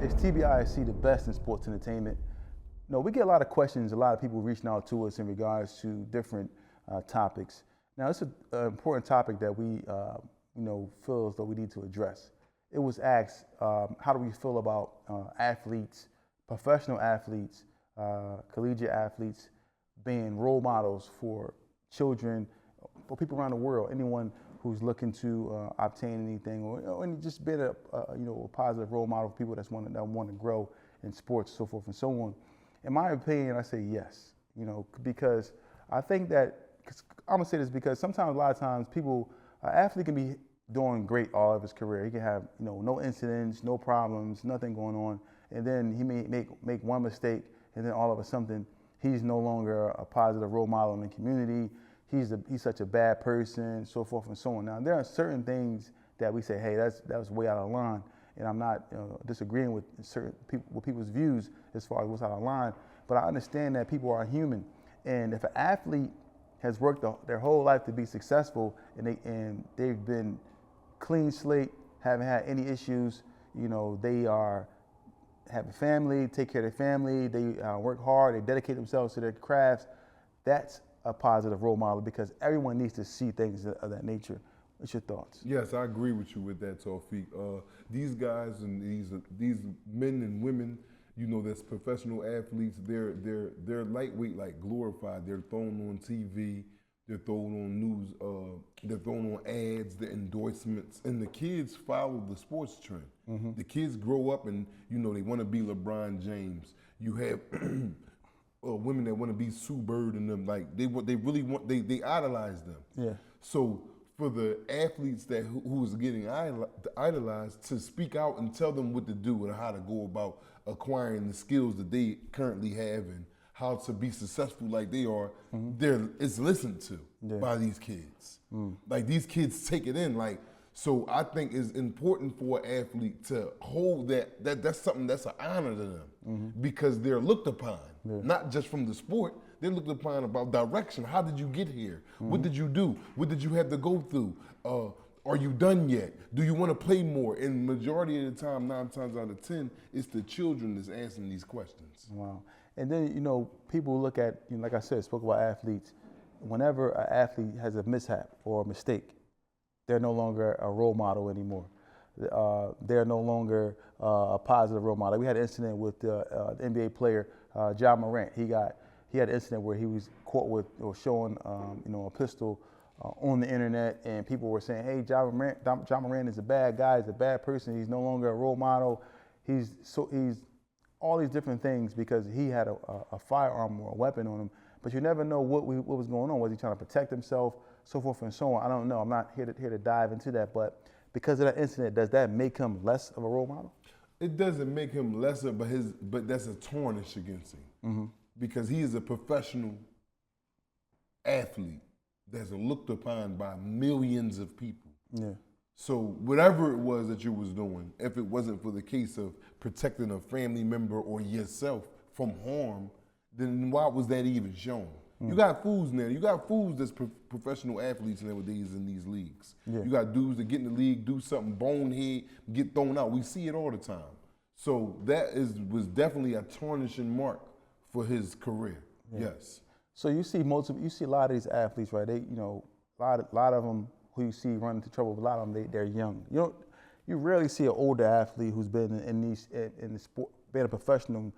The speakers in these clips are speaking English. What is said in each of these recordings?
Is TBISE the best in sports entertainment? No, we get a lot of questions, a lot of people reaching out to us in regards to different topics. Now, it's an important topic that we, feel as though we need to address. It was asked, how do we feel about athletes, professional athletes, collegiate athletes being role models for children, for people around the world, anyone who's looking to obtain anything, or just being a positive role model for people that want to grow in sports, so forth and so on. In my opinion, I say yes, because I think that, I'm gonna say this because sometimes, a lot of times, an athlete can be doing great all of his career. He can have, no incidents, no problems, nothing going on, and then he may make one mistake, and then all of a sudden, he's no longer a positive role model in the community. He's such a bad person, so forth and so on. Now, there are certain things that we say, hey, that was way out of line, and I'm not disagreeing with people's views as far as what's out of line, but I understand that people are human, and if an athlete has worked their whole life to be successful, and they've been clean slate, haven't had any issues, they have a family, take care of their family, they work hard, they dedicate themselves to their crafts, that's a positive role model, because everyone needs to see things of that nature. What's your thoughts? Yes, I agree with you with that, Tawfiq. These guys and these men and women, that's professional athletes. They're lightweight, like glorified. They're thrown on TV. They're thrown on news. They're thrown on ads, the endorsements, and the kids follow the sports trend. Mm-hmm. The kids grow up and they want to be LeBron James. You have women that want to be Sue Bird and them. Like they idolize them. Yeah. So for the athletes who is getting idolized, to speak out and tell them what to do and how to go about acquiring the skills that they currently have and how to be successful like they are, it's listened to by these kids. Like these kids take it in. Like, so I think it's important for an athlete to hold that's something that's an honor to them, because they're looked upon, not just from the sport. They're looked upon about direction. How did you get here? What did you do? What did you have to go through? Are you done yet? Do you want to play more? And majority of the time, 9 times out of 10, it's the children that's answering these questions. Wow. And then, people look at, like I said, spoke about athletes. Whenever an athlete has a mishap or a mistake, they're no longer a role model anymore. They're no longer a positive role model. We had an incident with the NBA player, Ja Morant. He had an incident where he was caught with or showing, a pistol on the internet, and people were saying, "Hey, Ja Morant is a bad guy. He's a bad person. He's no longer a role model. He's all these different things because he had a firearm or a weapon on him." But you never know what was going on. Was he trying to protect himself, so forth and so on? I don't know. I'm not here to dive into that. But because of that incident, does that make him less of a role model? It doesn't make him lesser, but that's a tarnish against him, because he is a professional athlete that's looked upon by millions of people. Yeah. So whatever it was that you was doing, if it wasn't for the case of protecting a family member or yourself from harm, then why was that even shown? You got fools now. You got fools that's professional athletes nowadays in these leagues. Yeah. You got dudes that get in the league, do something bonehead, get thrown out. We see it all the time. So that was definitely a tarnishing mark for his career. Yeah. Yes. So you see a lot of these athletes, right? They, a lot of them who you see run into trouble. A lot of them, they're young. You rarely see an older athlete who's been in the sport, been a professional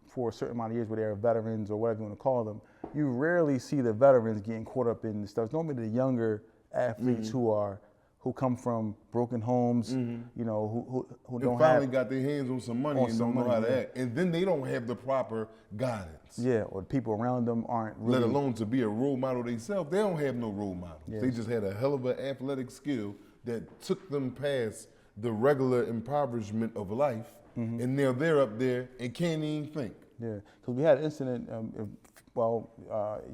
for a certain amount of years, where they're veterans or whatever you want to call them. You rarely see the veterans getting caught up in this stuff. It's normally the younger athletes who come from broken homes, who don't finally got their hands on some money and don't know how to act. And then they don't have the proper guidance. Yeah, or the people around them aren't really. Let alone to be a role model themselves. They don't have no role models. Yes. They just had a hell of an athletic skill that took them past the regular impoverishment of life, and now they're up there and can't even think. Yeah, because we had an incident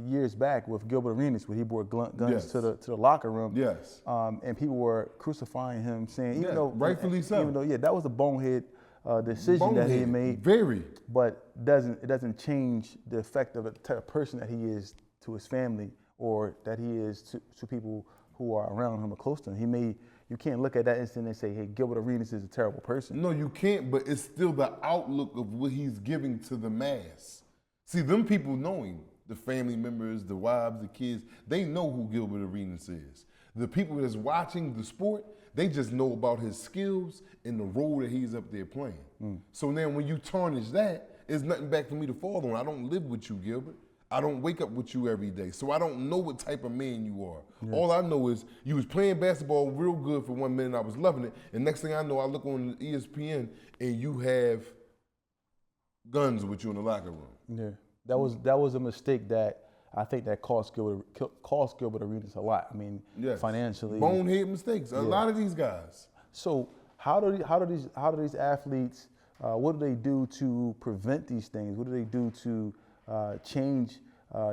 years back with Gilbert Arenas, where he brought guns to the locker room. Yes. And people were crucifying him, saying, even though rightfully so. Even though, that was a bonehead decision that he made. Very. But it doesn't change the effect of the type of person that he is to his family, or that he is to people who are around him or close to him. He may, You can't look at that incident and say, hey, Gilbert Arenas is a terrible person. No, you can't, but it's still the outlook of what he's giving to the mass. See, them people know him, the family members, the wives, the kids, they know who Gilbert Arenas is. The people that's watching the sport, they just know about his skills and the role that he's up there playing. So now when you tarnish that, it's nothing back for me to fall on. I don't live with you, Gilbert. I don't wake up with you every day. So I don't know what type of man you are. Yeah. All I know is you was playing basketball real good for 1 minute, I was loving it, and next thing I know, I look on ESPN and you have guns with you in the locker room. Yeah, that was a mistake that I think that cost Gilbert Arenas a lot. I mean, yes. Financially, bonehead mistakes. A lot of these guys. So how do these athletes? What do they do to prevent these things? What do they do to change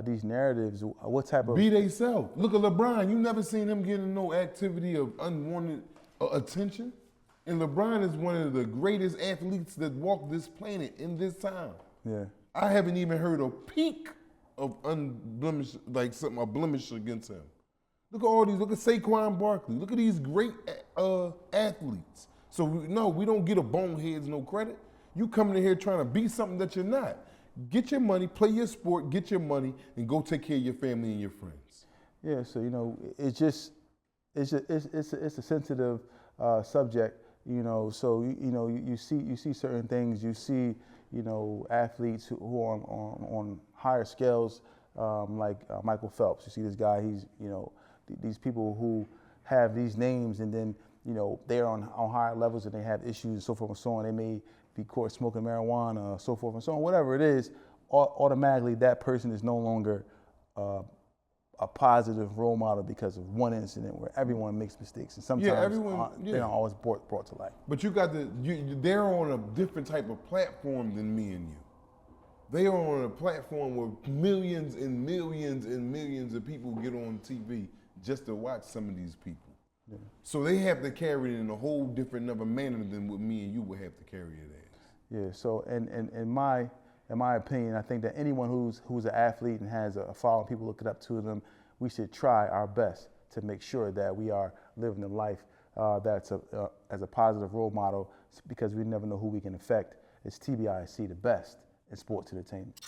these narratives? What type of be they self? Look at LeBron. You never seen him getting no activity of unwanted attention. And LeBron is one of the greatest athletes that walked this planet in this time. Yeah, I haven't even heard a peak of unblemished, like something a blemish against him. Look at all these. Look at Saquon Barkley. Look at these great athletes. So no, we don't get a boneheads no credit. You coming in here trying to be something that you're not. Get your money, play your sport, get your money, and go take care of your family and your friends. Yeah. So it's a sensitive subject. So you see certain things. You see athletes who are on higher scales, like Michael Phelps. You see this guy. He's these people who have these names, and then they're on higher levels and they have issues and so forth and so on. They may be caught smoking marijuana, so forth and so on. Whatever it is, automatically that person is no longer a positive role model because of one incident where everyone makes mistakes, and sometimes they're not always brought to light. But they're on a different type of platform than me and you. They are on a platform where millions and millions and millions of people get on TV just to watch some of these people. Yeah. So they have to carry it in a whole different manner than what me and you would have to carry it as. Yeah. So, in my opinion, I think that anyone who's an athlete and has a following, people looking up to them, we should try our best to make sure that we are living a life that's as a positive role model, because we never know who we can affect. It's TBISE, the best in sports entertainment.